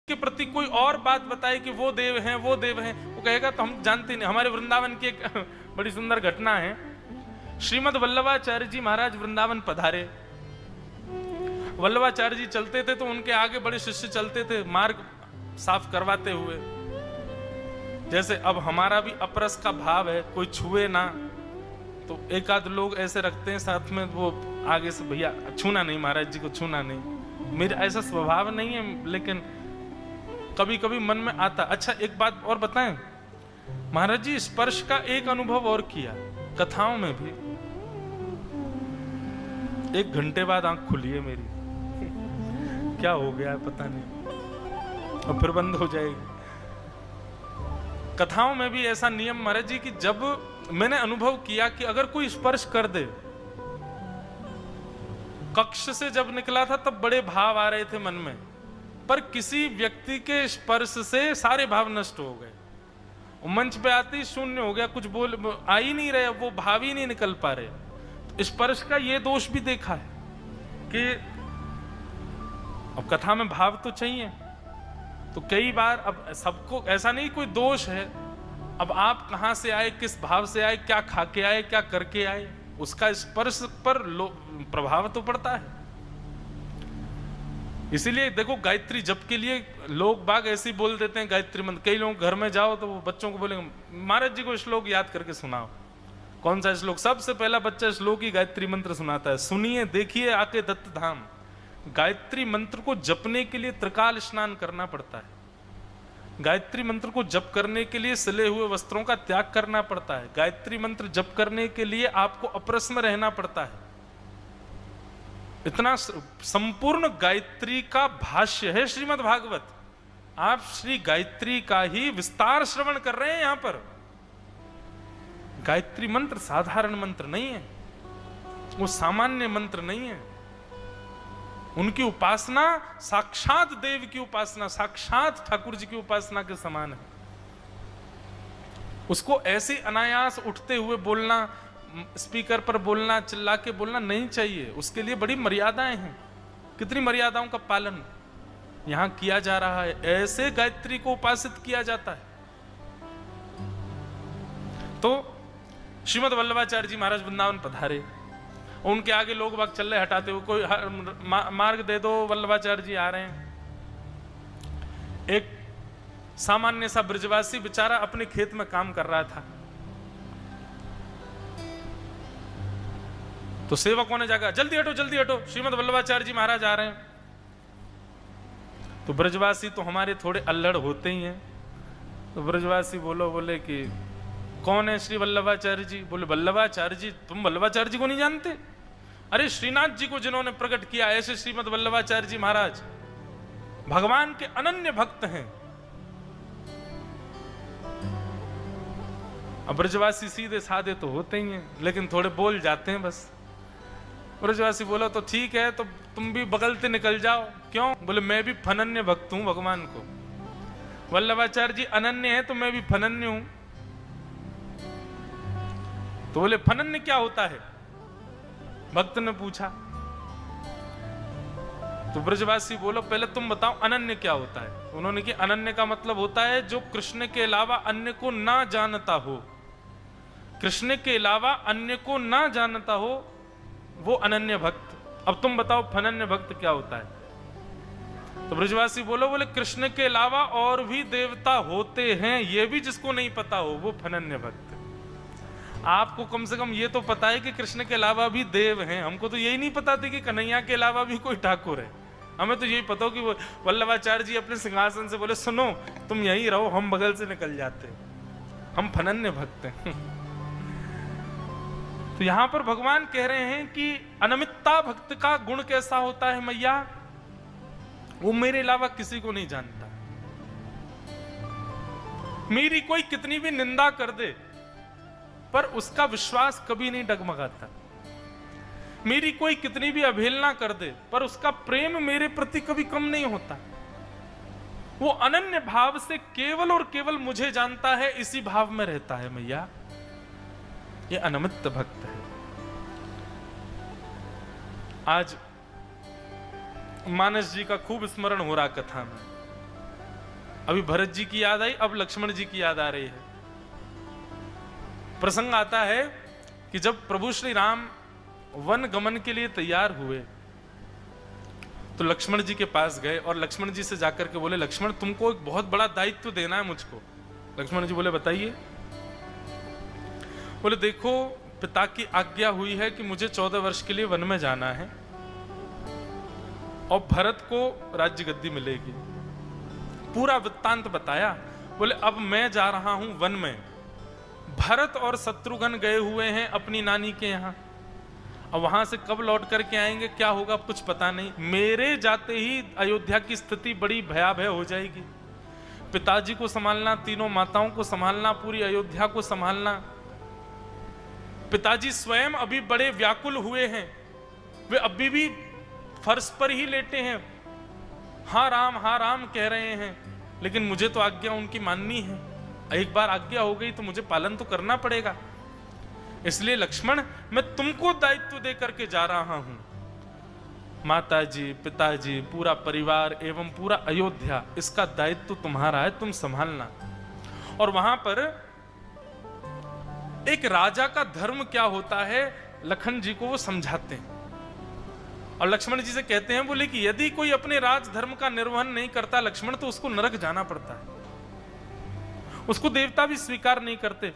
के प्रति कोई और बात बताए कि वो देव हैं, वो देव हैं, वो कहेगा तो हम जानते नहीं। हमारे वृंदावन की एक बड़ी सुंदर घटना है। श्रीमद वल्लभाचार्य जी महाराज वृंदावन पधारे। वल्लभाचार्य जी चलते थे तो उनके आगे बड़े शिष्य चलते थे मार्ग साफ करवाते हुए। जैसे अब हमारा भी अपरस का भाव है, कोई छुए ना, तो एक आध लोग ऐसे रखते हैं साथ में, वो आगे से भैया छूना नहीं, महाराज जी को छूना नहीं। मेरा ऐसा स्वभाव नहीं है, लेकिन कभी कभी मन में आता। अच्छा एक बात और बताएं, महाराज जी स्पर्श का एक अनुभव और किया कथाओं में भी। 1 घंटे बाद आंख खुली है मेरी, क्या हो गया है पता नहीं, और फिर बंद हो जाएगी। कथाओं में भी ऐसा नियम महाराज जी कि जब मैंने अनुभव किया कि अगर कोई स्पर्श कर दे, कक्ष से जब निकला था तब बड़े भाव आ रहे थे मन में, पर किसी व्यक्ति के स्पर्श से सारे भाव नष्ट हो गए। मंच पे आते ही शून्य हो गया, कुछ बोल आ ही नहीं रहे, वो भाव ही नहीं निकल पा रहे। तो स्पर्श का ये दोष भी देखा है कि अब कथा में भाव तो चाहिए, तो कई बार अब सबको ऐसा नहीं कोई दोष है, अब आप कहां से आए, किस भाव से आए, क्या खा के आए, क्या करके आए, उसका स्पर्श पर प्रभाव तो पड़ता है। इसीलिए देखो गायत्री जप के लिए लोग बाग ऐसे ही बोल देते हैं गायत्री मंत्र। कई लोग घर में जाओ तो वो बच्चों को बोलेंगे महाराज जी को श्लोक याद करके सुनाओ। कौन सा श्लोक? सबसे पहला बच्चा श्लोक ही गायत्री मंत्र सुनाता है। सुनिए देखिए आके दत्त धाम। गायत्री मंत्र को जपने के लिए त्रिकाल स्नान करना पड़ता है। गायत्री मंत्र को जप करने के लिए सिले हुए वस्त्रों का त्याग करना पड़ता है। गायत्री मंत्र जप करने के लिए आपको अपरस में रहना पड़ता है। इतना संपूर्ण गायत्री का भाष्य है श्रीमद् भागवत। आप श्री गायत्री का ही विस्तार श्रवण कर रहे हैं यहां पर। गायत्री मंत्र साधारण मंत्र नहीं है, वो सामान्य मंत्र नहीं है। उनकी उपासना साक्षात देव की उपासना, साक्षात ठाकुर जी की उपासना के समान है। उसको ऐसे अनायास उठते हुए बोलना, स्पीकर पर बोलना, चिल्ला के बोलना नहीं चाहिए। उसके लिए बड़ी मर्यादाएं हैं। कितनी मर्यादाओं का पालन यहां किया जा रहा है। ऐसे गायत्री को उपासित किया जाता है। तो श्रीमद वल्लभाचार्य जी महाराज वृंदावन पधारे, उनके आगे लोग बाग चल रहे हटाते हुए, कोई मार्ग दे दो, वल्लभाचार्य जी आ रहे हैं। एक सामान्य सा ब्रजवासी बेचारा अपने खेत में काम कर रहा था, तो सेवकों ने जाकर जल्दी हटो जल्दी हटो, श्रीमद वल्लभाचार्य जी महाराज आ रहे हैं। तो ब्रजवासी तो हमारे थोड़े अल्लड़ होते ही हैं। तो ब्रजवासी बोले कि कौन है श्री वल्लभाचार्य जी? बोले वल्लभाचार्य जी, तुम वल्लभाचार्य जी को नहीं जानते? अरे श्रीनाथ जी को जिन्होंने प्रकट किया, ऐसे श्रीमद वल्लभाचार्य जी महाराज भगवान के अनन्य भक्त हैं। अब ब्रजवासी सीधे साधे तो होते ही हैं, लेकिन थोड़े बोल जाते हैं बस। ब्रजवासी बोला तो ठीक है, तो तुम भी बगलते निकल जाओ। क्यों? बोले मैं भी फनन्य भक्त हूं भगवान को। वल्लभाचार्य जी अनन्य है तो मैं भी फनन्य हूं। तो बोले फनन्य क्या होता है? भक्त ने पूछा। तो ब्रजवासी बोलो पहले तुम बताओ अनन्य क्या होता है। उन्होंने कि अनन्य का मतलब होता है जो कृष्ण के अलावा अन्य को ना जानता हो। कृष्ण के अलावा अन्य को ना जानता हो, वो अनन्य भक्त। अब तुम बताओ फनन्य भक्त क्या होता है? तो ब्रजवासी बोले कृष्ण के अलावा और भी देवता होते हैं, ये भी जिसको नहीं पता हो वो फनन्य भक्त। आपको कम से कम ये तो पता है कि कृष्ण के अलावा भी देव हैं। हमको तो यही नहीं पता था कि कन्हैया के अलावा भी कोई ठाकुर है। हमें तो यही पता हो कि वल्लभाचार्य जी अपने सिंहासन से बोले सुनो तुम यहीं रहो, हम बगल से निकल जाते, हम फनन्य भक्त हैं। तो यहां पर भगवान कह रहे हैं कि अनमित्ता भक्त का गुण कैसा होता है मैया? वो मेरे अलावा किसी को नहीं जानता। मेरी कोई कितनी भी निंदा कर दे पर उसका विश्वास कभी नहीं डगमगाता। मेरी कोई कितनी भी अवहेलना कर दे पर उसका प्रेम मेरे प्रति कभी कम नहीं होता। वो अनन्य भाव से केवल और केवल मुझे जानता है, इसी भाव में रहता है मैया। ये अनमित भक्त है। आज मानस जी का खूब स्मरण हो रहा कथा में। अभी भरत जी की याद आई, अब लक्ष्मण जी की याद आ रही है। प्रसंग आता है कि जब प्रभु श्री राम वन गमन के लिए तैयार हुए तो लक्ष्मण जी के पास गए और लक्ष्मण जी से जाकर के बोले, लक्ष्मण तुमको एक बहुत बड़ा दायित्व देना है मुझको। लक्ष्मण जी बोले, बताइए। बोले, देखो पिता की आज्ञा हुई है कि मुझे 14 वर्ष के लिए वन में जाना है और भरत को राज्य गद्दी मिलेगी। पूरा वृत्तांत बताया। बोले, अब मैं जा रहा हूं वन में, भरत और शत्रुघ्न गए हुए हैं अपनी नानी के यहां, और वहां से कब लौट करके आएंगे, क्या होगा, कुछ पता नहीं। मेरे जाते ही अयोध्या की स्थिति बड़ी भयावह हो जाएगी। पिताजी को संभालना, तीनों माताओं को संभालना, पूरी अयोध्या को संभालना। पिताजी स्वयं अभी बड़े व्याकुल हुए हैं, वे अभी भी फर्श पर ही लेटे हैं, हाँ राम कह रहे हैं, लेकिन मुझे तो आज्ञा उनकी माननी है। एक बार आज्ञा हो गई तो मुझे पालन तो करना पड़ेगा। इसलिए लक्ष्मण, मैं तुमको दायित्व दे करके जा रहा हूं। माताजी, पिताजी, पूरा परिवार एवं पूरा अयोध्या, इसका दायित्व तुम्हारा है, तुम संभालना। और वहां पर एक राजा का धर्म क्या होता है, लखन जी को वो समझाते हैं और लक्ष्मण जी से कहते हैं, बोले कि यदि कोई अपने राज धर्म का निर्वहन नहीं करता लक्ष्मण, तो उसको नरक जाना पड़ता है। उसको देवता भी स्वीकार नहीं करते।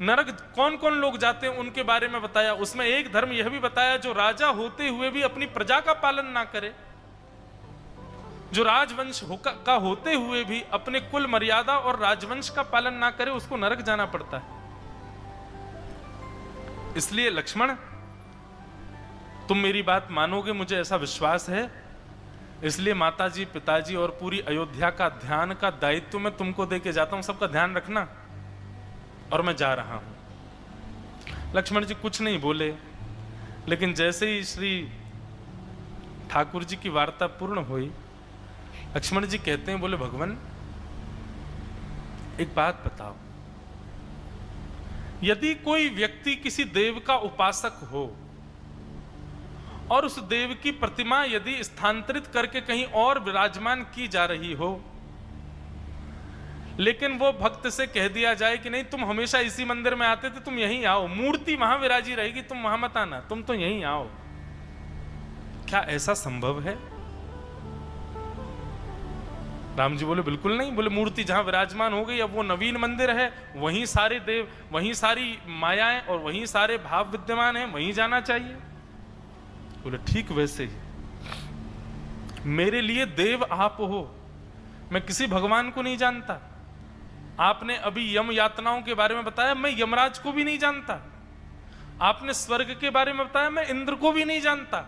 नरक कौन कौन लोग जाते हैं उनके बारे में बताया। उसमें एक धर्म यह भी बताया, जो राजा होते हुए भी अपनी प्रजा का पालन ना करे, जो राजवंश का होते हुए भी अपने कुल मर्यादा और राजवंश का पालन ना करे, उसको नरक जाना पड़ता है। इसलिए लक्ष्मण, तुम मेरी बात मानोगे, मुझे ऐसा विश्वास है। इसलिए माताजी, पिताजी और पूरी अयोध्या का ध्यान का दायित्व मैं तुमको दे के जाता हूं, सबका ध्यान रखना, और मैं जा रहा हूं। लक्ष्मण जी कुछ नहीं बोले, लेकिन जैसे ही श्री ठाकुर जी की वार्ता पूर्ण हुई, लक्ष्मण जी कहते हैं, बोले, भगवान एक बात बताओ, यदि कोई व्यक्ति किसी देव का उपासक हो और उस देव की प्रतिमा यदि स्थानांतरित करके कहीं और विराजमान की जा रही हो, लेकिन वो भक्त से कह दिया जाए कि नहीं, तुम हमेशा इसी मंदिर में आते थे, तुम यहीं आओ, मूर्ति वहां विराजी रहेगी, तुम वहां मत आना, तुम तो यहीं आओ, क्या ऐसा संभव है? राम जी बोले, बिल्कुल नहीं। बोले, मूर्ति जहां विराजमान हो गई, अब वो नवीन मंदिर है, वहीं सारे देव, वहीं सारी मायाएं और वहीं सारे भाव विद्यमान हैं, वहीं जाना चाहिए। बोले, ठीक वैसे ही मेरे लिए देव आप हो, मैं किसी भगवान को नहीं जानता। आपने अभी यम यातनाओं के बारे में बताया, मैं यमराज को भी नहीं जानता। आपने स्वर्ग के बारे में बताया, मैं इंद्र को भी नहीं जानता।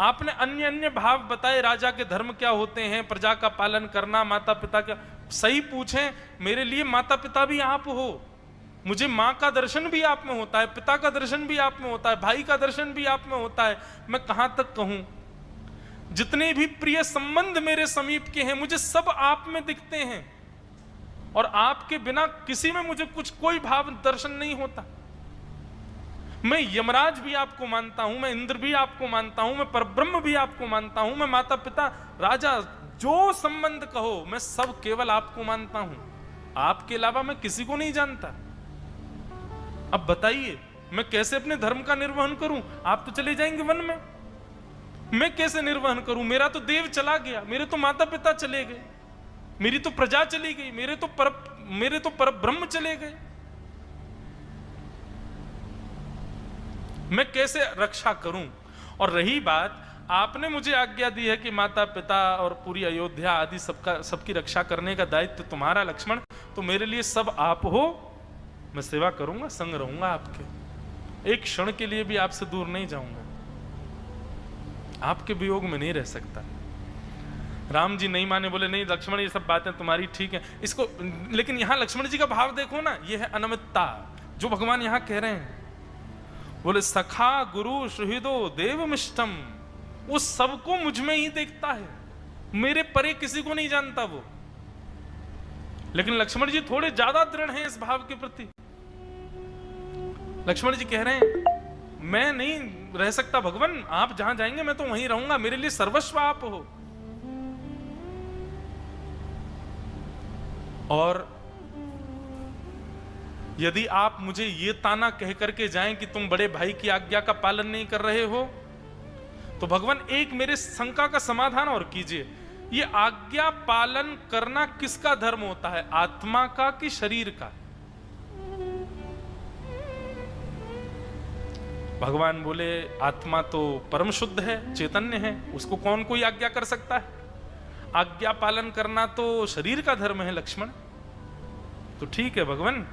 आपने अन्य अन्य भाव बताए, राजा के धर्म क्या होते हैं, प्रजा का पालन करना, माता पिता का। सही पूछें, मेरे लिए माता पिता भी आप हो, मुझे माँ का दर्शन भी आप में होता है, पिता का दर्शन भी आप में होता है, भाई का दर्शन भी आप में होता है। मैं कहां तक कहूं, जितने भी प्रिय संबंध मेरे समीप के हैं, मुझे सब आप में दिखते हैं, और आपके बिना किसी में मुझे कोई भाव दर्शन नहीं होता। मैं यमराज भी आपको मानता हूं, मैं इंद्र भी आपको मानता हूं, मैं परब्रह्म भी आपको मानता हूं, मैं माता पिता, राजा, जो संबंध कहो, मैं सब केवल आपको मानता हूं। आपके अलावा मैं किसी को नहीं जानता। अब बताइए, मैं कैसे अपने धर्म का निर्वहन करूं? आप तो चले जाएंगे वन में, मैं कैसे निर्वहन करूं? मेरा तो देव चला गया, मेरे तो माता पिता चले गए, मेरी तो प्रजा चली गई, मेरे तो परब्रह्म चले गए। मैं कैसे रक्षा करूं? और रही बात, आपने मुझे आज्ञा दी है कि माता पिता और पूरी अयोध्या आदि सबकी रक्षा करने का दायित्व तुम्हारा लक्ष्मण, तो मेरे लिए सब आप हो, मैं सेवा करूंगा, संग रहूंगा आपके, एक क्षण के लिए भी आपसे दूर नहीं जाऊंगा, आपके वियोग में नहीं रह सकता। राम जी नहीं माने, बोले, नहीं लक्ष्मण, ये सब बातें तुम्हारी ठीक है, इसको, लेकिन यहां लक्ष्मण जी का भाव देखो ना, ये है अनमितता जो भगवान यहां कह रहे हैं। बोले, सखा गुरु सुहृदो देवमिष्टम, वो सबको मुझ में ही देखता है, मेरे परे किसी को नहीं जानता वो। लेकिन लक्ष्मण जी थोड़े ज्यादा दृढ़ हैं इस भाव के प्रति। लक्ष्मण जी कह रहे हैं, मैं नहीं रह सकता भगवान, आप जहां जाएंगे मैं तो वहीं रहूंगा, मेरे लिए सर्वस्व आप हो। और यदि आप मुझे ये ताना कह करके जाएं कि तुम बड़े भाई की आज्ञा का पालन नहीं कर रहे हो, तो भगवान एक मेरे शंका का समाधान और कीजिए। ये आज्ञा पालन करना किसका धर्म होता है, आत्मा का कि शरीर का? भगवान बोले आत्मा तो परम शुद्ध है, चैतन्य है, उसको कौन कोई आज्ञा कर सकता है? आज्ञा पालन करना तो शरीर का धर्म है लक्ष्मण। तो ठीक है भगवान,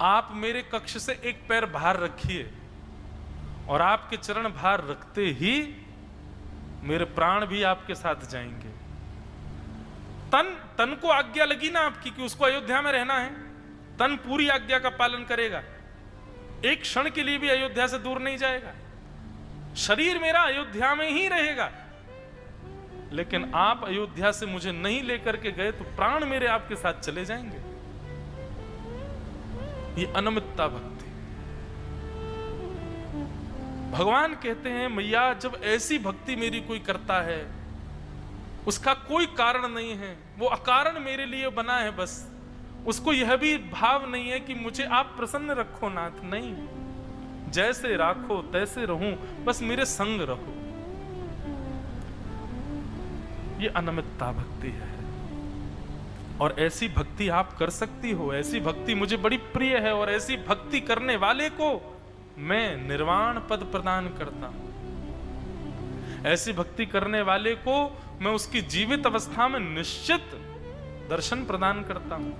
आप मेरे कक्ष से एक पैर बाहर रखिए और आपके चरण बाहर रखते ही मेरे प्राण भी आपके साथ जाएंगे। तन को आज्ञा लगी ना आपकी कि उसको अयोध्या में रहना है, तन पूरी आज्ञा का पालन करेगा, एक क्षण के लिए भी अयोध्या से दूर नहीं जाएगा। शरीर मेरा अयोध्या में ही रहेगा, लेकिन आप अयोध्या से मुझे नहीं लेकर के गए तो प्राण मेरे आपके साथ चले जाएंगे। ये अनमितता भक्ति। भगवान कहते हैं मैया जब ऐसी भक्ति मेरी कोई करता है, उसका कोई कारण नहीं है, वो अकारण मेरे लिए बना है, बस उसको यह भी भाव नहीं है कि मुझे आप प्रसन्न रखो नाथ, नहीं, जैसे राखो तैसे रहूं, बस मेरे संग रहो। ये अनमितता भक्ति है और ऐसी भक्ति आप कर सकती हो, ऐसी भक्ति मुझे बड़ी प्रिय है और ऐसी भक्ति करने वाले को मैं निर्वाण पद प्रदान करता हूं। ऐसी भक्ति करने वाले को मैं उसकी जीवित अवस्था में निश्चित दर्शन प्रदान करता हूं।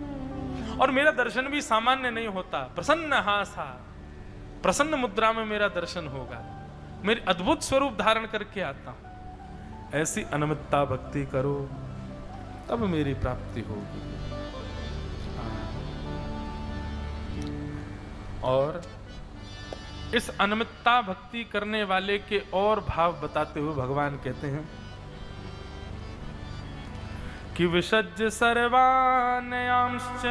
और मेरा दर्शन भी सामान्य नहीं होता, प्रसन्न हासा, प्रसन्न मुद्रा में मेरा दर्शन होगा, मेरे अद्भुत स्वरूप धारण करके आता हूं। ऐसी अनमितता भक्ति करो तब मेरी प्राप्ति होगी। और इस अनमितता भक्ति करने वाले के और भाव बताते हुए भगवान कहते हैं कि विसज्य सर्वानयांश्च,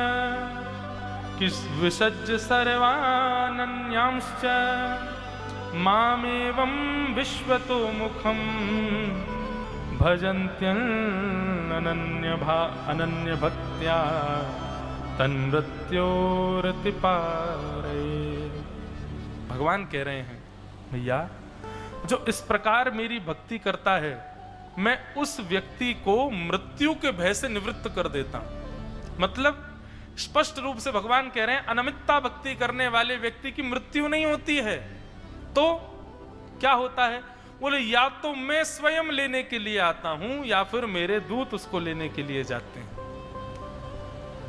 विसज्य सर्वानन्यांश्च मामेवं विश्वतो मुखं भजन्त्यनन्य भक्त्या तन्मृत्योरतिपारये। भगवान कह रहे हैं भैया जो इस प्रकार मेरी भक्ति करता है, मैं उस व्यक्ति को मृत्यु के भय से निवृत्त कर देता हूं। मतलब स्पष्ट रूप से भगवान कह रहे हैं अनमितता भक्ति करने वाले व्यक्ति की मृत्यु नहीं होती है। तो क्या होता है? बोले या तो मैं स्वयं लेने के लिए आता हूं या फिर मेरे दूत उसको लेने के लिए जाते हैं।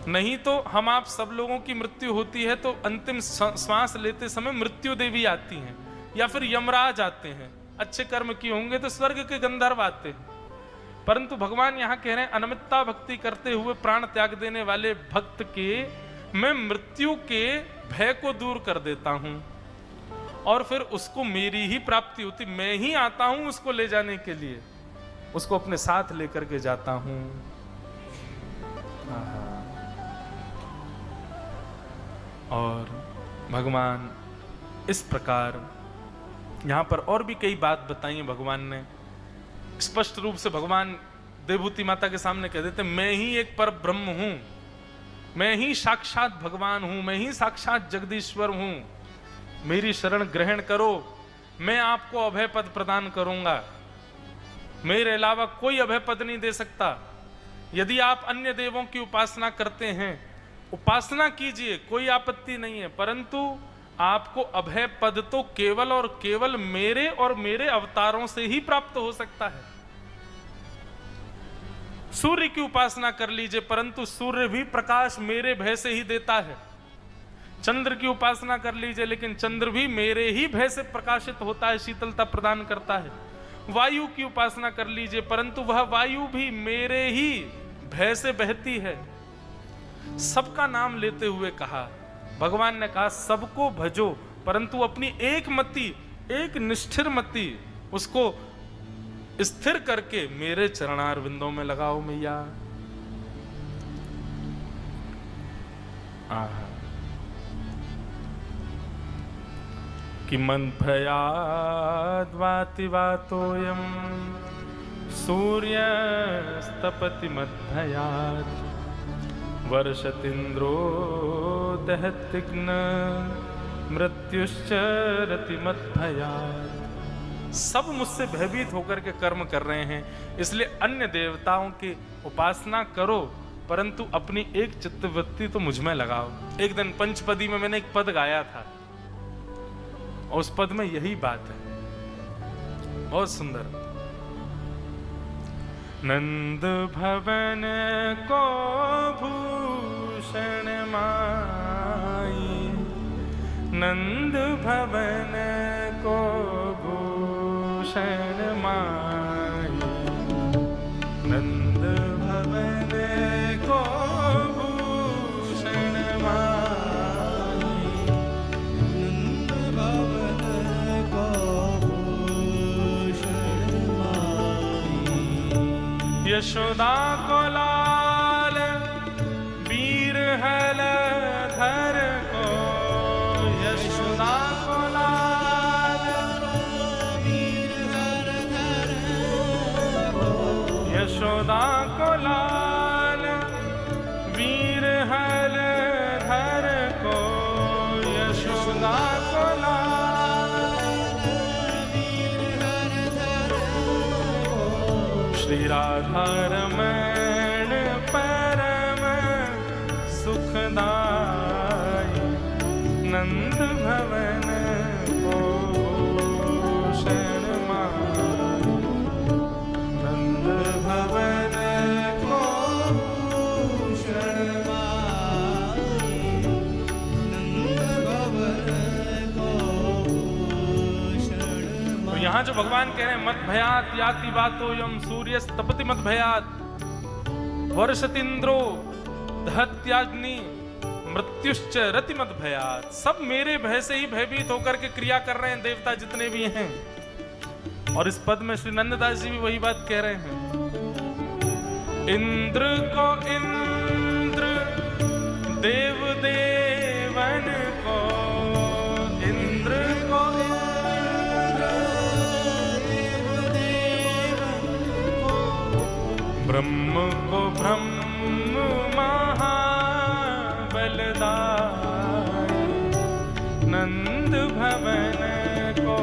नहीं तो हम आप सब लोगों की मृत्यु होती है तो अंतिम श्वास लेते समय मृत्यु देवी आती हैं या फिर यमराज आते हैं। अच्छे कर्म किए होंगे तो स्वर्ग के गंधर्व आते हैं। परंतु भगवान यहां कह रहे हैं अनमितता भक्ति करते हुए प्राण त्याग देने वाले भक्त के मैं मृत्यु के भय को दूर कर देता हूं और फिर उसको मेरी ही प्राप्ति होती। मैं ही आता हूं उसको ले जाने के लिए, उसको अपने साथ लेकर के जाता हूं। और भगवान इस प्रकार यहां पर और भी कई बात बताई है भगवान ने। स्पष्ट रूप से भगवान देवभूति माता के सामने कह देते मैं ही एक पर ब्रह्म हूं, मैं ही साक्षात भगवान हूं, मैं ही साक्षात जगदीश्वर हूं, मेरी शरण ग्रहण करो, मैं आपको अभय पद प्रदान करूंगा। मेरे अलावा कोई अभय पद नहीं दे सकता। यदि आप अन्य देवों की उपासना करते हैं, उपासना कीजिए, कोई आपत्ति नहीं है, परंतु आपको अभय पद तो केवल और केवल मेरे और मेरे अवतारों से ही प्राप्त हो सकता है। सूर्य की उपासना कर लीजिए, परंतु सूर्य भी प्रकाश मेरे भय से ही देता है। चंद्र की उपासना कर लीजिए, लेकिन चंद्र भी मेरे ही भय से प्रकाशित होता है, शीतलता प्रदान करता है। वायु की उपासना कर लीजिए, परंतु वह वायु भी मेरे ही भय से बहती है। सबका नाम लेते हुए कहा, भगवान ने कहा सबको भजो, परंतु अपनी एक मति, एक निष्ठिर मति उसको स्थिर करके मेरे चरणार विंदों में लगाओ मैया। कि मन भयाद्वाति वातोयम सूर्यस्तपति मद्भयात् वर्षतीन्द्रो दहत्यग्न मृत्युश्चरति मद्भयात्। सब मुझसे भयभीत होकर के कर्म कर रहे हैं, इसलिए अन्य देवताओं की उपासना करो, परंतु अपनी एक चित्तवृत्ति तो मुझ में लगाओ। एक दिन पंचपदी में मैंने एक पद गाया था और उस पद में यही बात है, बहुत सुंदर। नंद भवन को भूषण माई, नंद भवन को भूषण माई, नंद भवन को भूषण माई, नंद भवन को भूषण माई। यशोदा को लाल वीर हलधर को, यशोदा को लाल वीर हलधर को, यशोदा को लाल वीर हलधर को, यशोदा को लाल वीर हलधर को। श्री राधा रमण परम सुखदाई, नंद भवन को भूषण माई, नंद भवन को भूषण माई, नंद भवन को भूषण तो माई। यहाँ जो भगवान कह रहे हैं मत भयात याति बातो यम सूर्य तपति मत भयात वर्षतीन्द्रो दहत्याग्नि मृत्युश्च रति मत भयात। सब मेरे भय से ही भयभीत होकर के क्रिया कर रहे हैं, देवता जितने भी हैं। और इस पद में श्री नंददास जी भी वही बात कह रहे हैं। इंद्र को इंद्र देव देवन को, इंद्र को इंद्र देव देवन को, ब्रह्म को ब्रह्म महाबलदाई, नंद भवन को